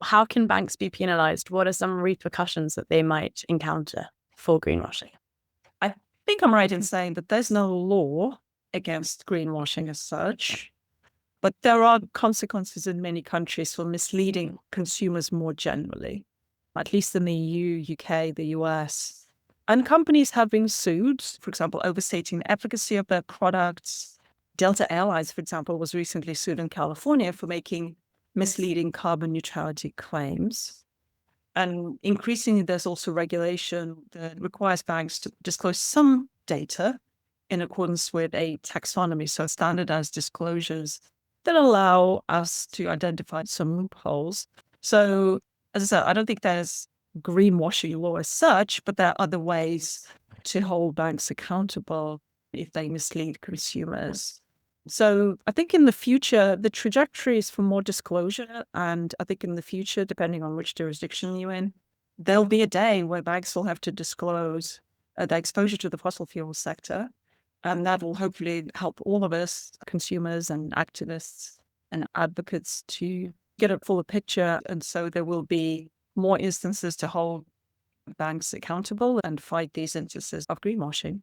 How can banks be penalized? What are some repercussions that they might encounter for greenwashing? I think I'm right in saying that there's no law against greenwashing as such, but there are consequences in many countries for misleading consumers more generally, at least in the EU, UK, the US. And companies have been sued, for example, overstating the efficacy of their products. Delta Airlines, for example, was recently sued in California for making misleading carbon neutrality claims. And increasingly, there's also regulation that requires banks to disclose some data in accordance with a taxonomy, so standardized disclosures that allow us to identify some loopholes. So, as I said, I don't think there's greenwashing law as such, but there are other ways to hold banks accountable if they mislead consumers. So I think in the future, the trajectory is for more disclosure. And I think in the future, depending on which jurisdiction you're in, there'll be a day where banks will have to disclose their exposure to the fossil fuel sector. And that will hopefully help all of us, consumers and activists and advocates, to get a fuller picture. And so there will be more instances to hold banks accountable and fight these instances of greenwashing.